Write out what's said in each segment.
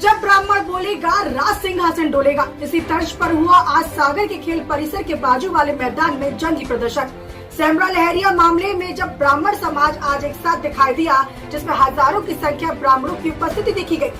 जब ब्राह्मण बोलेगा राज सिंहासन डोलेगा। इसी तर्ज पर हुआ आज सागर के खेल परिसर के बाजू वाले मैदान में जंगी प्रदर्शन। सेमरा लहरिया मामले में जब ब्राह्मण समाज आज एक साथ दिखाई दिया, जिसमें हजारों की संख्या ब्राह्मणों की उपस्थिति देखी गई।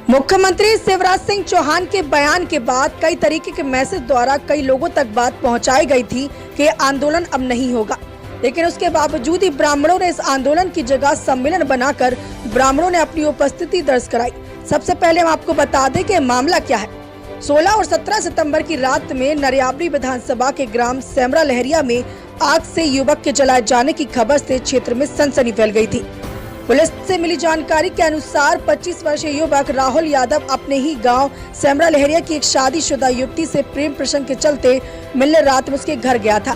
मुख्यमंत्री शिवराज सिंह चौहान के बयान के बाद कई तरीके के मैसेज द्वारा कई लोगों तक बात पहुंचाई गई थी कि आंदोलन अब नहीं होगा, लेकिन उसके बावजूद ही ब्राह्मणों ने इस आंदोलन की जगह सम्मेलन बनाकर ब्राह्मणों ने अपनी उपस्थिति दर्ज कराई। सबसे पहले हम आपको बता दें कि मामला क्या है। 16 और 17 सितंबर की रात में नरियावली विधानसभा के ग्राम सेमरा लहरिया में आग से युवक के जलाए जाने की खबर से क्षेत्र में सनसनी फैल गई थी। पुलिस से मिली जानकारी के अनुसार 25 वर्षीय युवक राहुल यादव अपने ही गांव सेमरा लहरिया की एक शादीशुदा युवती से प्रेम प्रसंग के चलते मिलने रात में उसके घर गया था।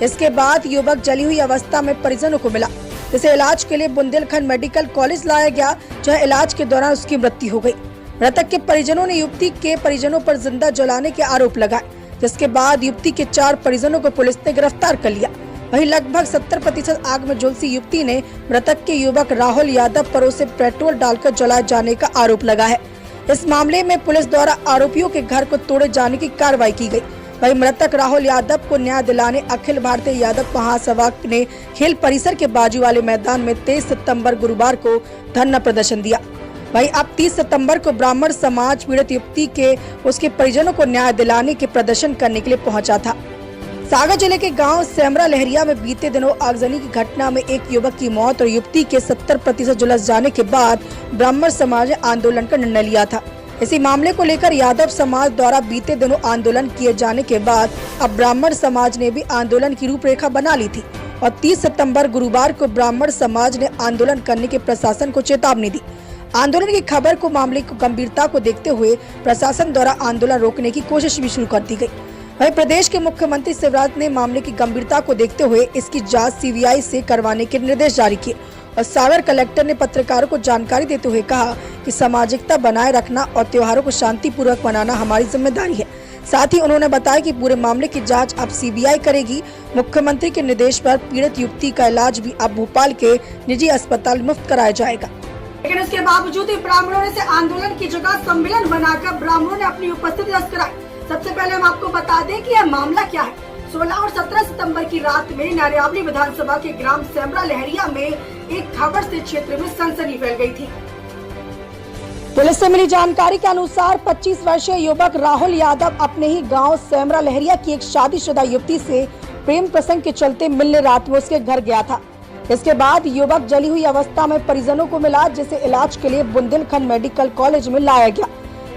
इसके बाद युवक जली हुई अवस्था में परिजनों को मिला, जिसे इलाज के लिए बुंदेलखंड मेडिकल कॉलेज लाया गया, जहां इलाज के दौरान उसकी मृत्यु हो गई। मृतक के परिजनों ने युवती के परिजनों पर जिंदा जलाने के आरोप लगाए, जिसके बाद युवती के 4 परिजनों को पुलिस ने गिरफ्तार कर लिया। वहीं लगभग 70% आग में झुलसी युवती ने मृतक के युवक राहुल यादव पर उसे पेट्रोल डालकर जलाए जाने का आरोप लगा है। इस मामले में पुलिस द्वारा आरोपियों के घर को तोड़े जाने की कार्रवाई की गई। वहीं मृतक राहुल यादव को न्याय दिलाने अखिल भारतीय यादव महासभा ने खेल परिसर के बाजू वाले मैदान में 23 सितंबर गुरुवार को धरना प्रदर्शन दिया। वहीं अब 30 सितंबर को ब्राह्मण समाज पीड़ित युवती के उसके परिजनों को न्याय दिलाने के प्रदर्शन करने के लिए पहुंचा था। सागर जिले के गांव सेमरा लहरिया में बीते दिनों आगजनी की घटना में एक युवक की मौत और युवती के 70% झुलस जाने के बाद ब्राह्मण समाज ने आंदोलन का निर्णय लिया था। इसी मामले को लेकर यादव समाज द्वारा बीते दिनों आंदोलन किए जाने के बाद अब ब्राह्मण समाज ने भी आंदोलन की रूपरेखा बना ली थी और 30 सितंबर गुरुवार को ब्राह्मण समाज ने आंदोलन करने के प्रशासन को चेतावनी दी। आंदोलन की खबर को मामले की गंभीरता को देखते हुए प्रशासन द्वारा आंदोलन रोकने की कोशिश भी शुरू कर दी गई। वहीं प्रदेश के मुख्यमंत्री शिवराज ने मामले की गंभीरता को देखते हुए इसकी जांच सीबीआई से करवाने के निर्देश जारी किए और सागर कलेक्टर ने पत्रकारों को जानकारी देते हुए कहा कि सामाजिकता बनाए रखना और त्योहारों को शांतिपूर्वक मनाना हमारी जिम्मेदारी है। साथ ही उन्होंने बताया कि पूरे मामले की जांच अब सीबीआई करेगी। मुख्यमंत्री के निर्देश पर पीड़ित युवती का इलाज भी अब भोपाल के निजी अस्पताल मुफ्त कराया जाएगा। लेकिन इसके बावजूद ही ब्राह्मणों ने आंदोलन की जगह सम्मेलन बनाकर ब्राह्मणों ने अपनी उपस्थिति दर्ज कराई। सबसे पहले हम आपको बता दें कि यह मामला क्या है। 16 और 17 सितंबर की रात में नरियावली विधानसभा के ग्राम सेमरा लहरिया में एक खबर से क्षेत्र में सनसनी फैल गई थी। पुलिस से मिली जानकारी के अनुसार 25 वर्षीय युवक राहुल यादव अपने ही गांव सेमरा लहरिया की एक शादीशुदा युवती से प्रेम प्रसंग के चलते मिलने रात में उसके घर गया था। इसके बाद युवक जली हुई अवस्था में परिजनों को मिला, जिसे इलाज के लिए बुंदेलखंड मेडिकल कॉलेज में लाया गया,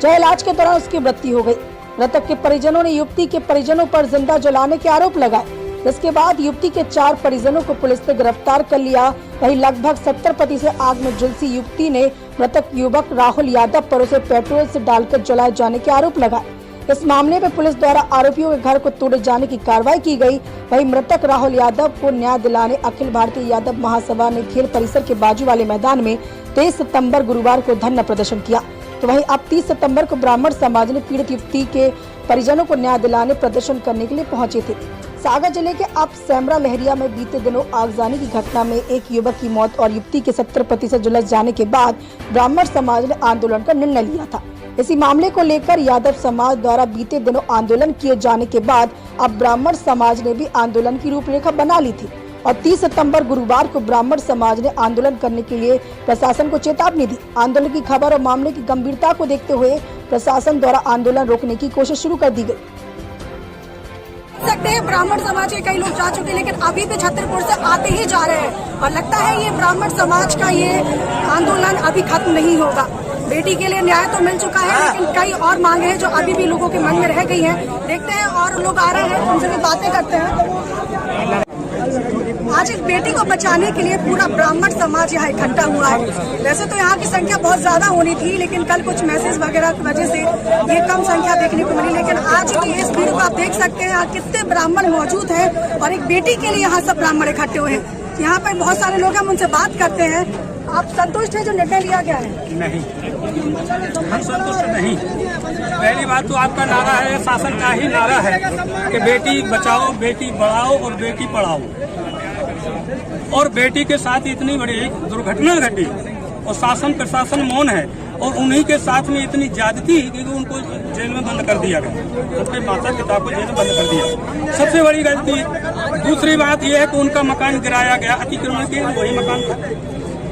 जहां इलाज के दौरान उसकी मृत्यु हो गई। मृतक के परिजनों ने युवती के परिजनों पर जिंदा जलाने के आरोप लगाए, जिसके बाद युवती के 4 परिजनों को पुलिस ने गिरफ्तार कर लिया। वहीं लगभग 70% आग में झुलसी युवती ने मृतक युवक राहुल यादव पर उसे पेट्रोल से डालकर जलाए जाने के आरोप लगाए। इस मामले में पुलिस द्वारा आरोपियों के घर को तोड़े जाने की कार्रवाई की गई। वहीं मृतक राहुल यादव को न्याय दिलाने अखिल भारतीय यादव महासभा ने खेल परिसर के बाजू वाले मैदान में 23 सितंबर गुरुवार को धरना प्रदर्शन किया। तो वहीं अब 30 सितंबर को ब्राह्मण समाज ने पीड़ित युवती के परिजनों को न्याय दिलाने प्रदर्शन करने के लिए पहुंचे थे। सागर जिले के अब सेमरा लहरिया में बीते दिनों आगजनी की घटना में एक युवक की मौत और युवती के 70% झुलस जाने के बाद ब्राह्मण समाज ने आंदोलन का निर्णय लिया था। इसी मामले को लेकर यादव समाज द्वारा बीते दिनों आंदोलन किए जाने के बाद अब ब्राह्मण समाज ने भी आंदोलन की रूपरेखा बना ली थी और 30 सितंबर गुरुवार को ब्राह्मण समाज ने आंदोलन करने के लिए प्रशासन को चेतावनी दी। आंदोलन की खबर और मामले की गंभीरता को देखते हुए प्रशासन द्वारा आंदोलन रोकने की कोशिश शुरू कर दी गई। सकते हैं ब्राह्मण समाज के कई लोग जा चुके, लेकिन अभी भी छतरपुर से आते ही जा रहे हैं और लगता है ये ब्राह्मण समाज का ये आंदोलन अभी खत्म नहीं होगा। बेटी के लिए न्याय तो मिल चुका है, लेकिन कई और मांगे हैं जो अभी भी लोगों के मन में रह गई हैं। देखते हैं और लोग आ रहे हैं, उनसे भी बातें करते हैं। आज एक बेटी को बचाने के लिए पूरा ब्राह्मण समाज यहाँ इकट्ठा हुआ है। वैसे तो यहाँ की संख्या बहुत ज्यादा होनी थी, लेकिन कल कुछ मैसेज वगैरह की वजह से ये कम संख्या देखने को मिली। लेकिन आज की इस भीड़ को आप देख सकते हैं यहाँ कितने ब्राह्मण मौजूद हैं और एक बेटी के लिए यहाँ सब ब्राह्मण इकट्ठे हुए हैं। यहाँ पर बहुत सारे लोग हम उनसे बात करते हैं। आप संतुष्ट हैं जो निर्णय लिया गया है? नहीं, हम संतुष्ट नहीं। पहली बात तो आपका नारा है, शासन का ही नारा है कि बेटी बचाओ, बेटी बढ़ाओ और बेटी पढ़ाओ, और बेटी के साथ इतनी बड़ी दुर्घटना घटी और शासन प्रशासन मौन है। और उन्हीं के साथ में इतनी ज्यादती कि उनको जेल में बंद कर दिया गया, सबके माता पिता को जेल में बंद कर दिया। सबसे बड़ी गलती। दूसरी बात यह है कि उनका मकान गिराया गया, अतिक्रमण के वही मकान था,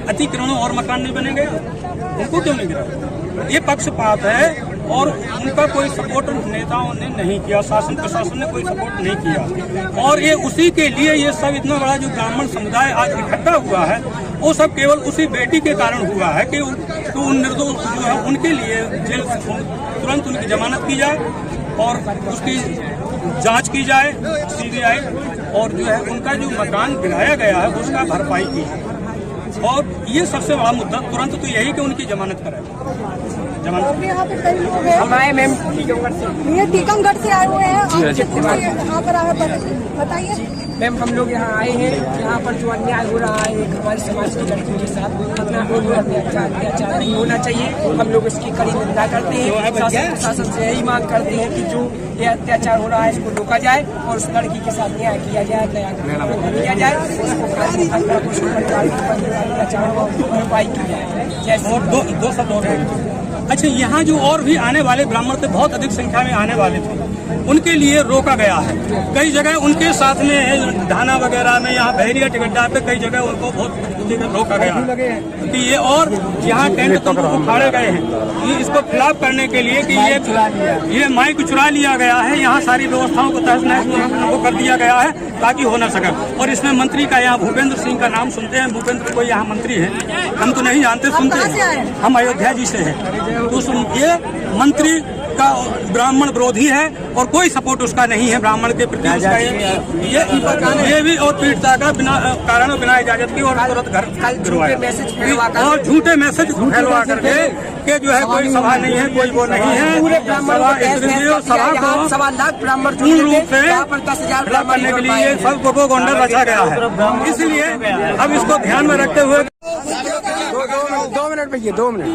अतिक्रमण और मकान नहीं बने गए, उनको क्यों नहीं गिराया? ये पक्षपात है और उनका कोई सपोर्ट नेताओं ने नहीं किया, शासन प्रशासन ने कोई सपोर्ट नहीं किया। और ये उसी के लिए ये सब इतना बड़ा जो ब्राह्मण समुदाय आज इकट्ठा हुआ है वो सब केवल उसी बेटी के कारण हुआ है कि उन निर्दोष जो है उनके लिए जेल तुरंत उनकी जमानत की जाए और उसकी जांच की जाए CBI, और जो है उनका जो मकान गिराया गया है उसका भरपाई की जाए। और ये सबसे बड़ा मुद्दा तुरंत तो यही कि उनकी जमानत कराए। और यहाँ पे कई लोग हैं, हम आए मैम टीकमगढ़ से, ये टीकमगढ़ से आए हुए हैं, यहाँ पर आए, बताइए मैम। हम लोग यहाँ आए हैं, यहाँ पर जो अन्याय हो रहा है हमारे समाज की लड़कियों के साथ, अपना कोई अत्याचार नहीं होना चाहिए। हम लोग इसकी कड़ी निंदा करते हैं, शासन प्रशासन से यही मांग करते हैं कि जो ये अत्याचार हो रहा है इसको रोका जाए और उस लड़की के साथ न्याय किया जाए, किया जाए, उसको अत्याचार भरपाई की जाए। और दो शब्द और। अच्छा, यहाँ जो और भी आने वाले ब्राह्मण थे, बहुत अधिक संख्या में आने वाले थे, उनके लिए रोका गया है। कई जगह उनके साथ में ढाना वगैरह में, यहाँ बहरिया टिकट्टा पे कई जगह उनको बहुत रोका गया है कि ये, और यहाँ टेंट तो उखाड़े गए हैं ये इसको खिलाफ करने के लिए कि ये माइक चुरा लिया गया है, यहाँ सारी व्यवस्थाओं को तहस नहस वो कर दिया गया है ताकि हो न सके। और इसमें मंत्री का यहाँ भूपेंद्र सिंह का नाम सुनते हैं, भूपेंद्र कोई यहाँ मंत्री है, हम तो नहीं जानते, सुनते हैं, हम अयोध्या जी से हैं। तो ये मंत्री का ब्राह्मण विरोधी है और कोई सपोर्ट उसका नहीं है ब्राह्मण के प्रति। ये भी और पीड़िता का बिना कारण बिना इजाजत की और तुरंत घर गिरवाया और झूठे मैसेज फैलवा करके कि जो है कोई सभा नहीं है, कोई वो नहीं है। सभा को 1.25 लाख ब्राह्मण पूर्ण रूप से करने के लिए सब को गोंडा रचा गया है। इसलिए अब इसको ध्यान में रखते हुए 2 मिनट भैया, 2 मिनट।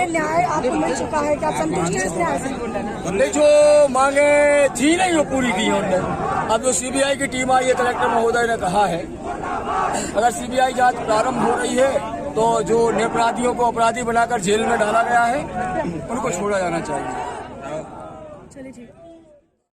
न्याय आपको मिल चुका है, क्या संतुष्ट है इस न्याय से? हमने जो मांगे थी नहीं वो पूरी की है उन्होंने। अब जो CBI की टीम आई है, कलेक्टर महोदय ने कहा है अगर CBI जांच प्रारंभ हो रही है तो जो निरपराधियों को अपराधी बनाकर जेल में डाला गया है उनको छोड़ा जाना चाहिए। चलिए ठीक।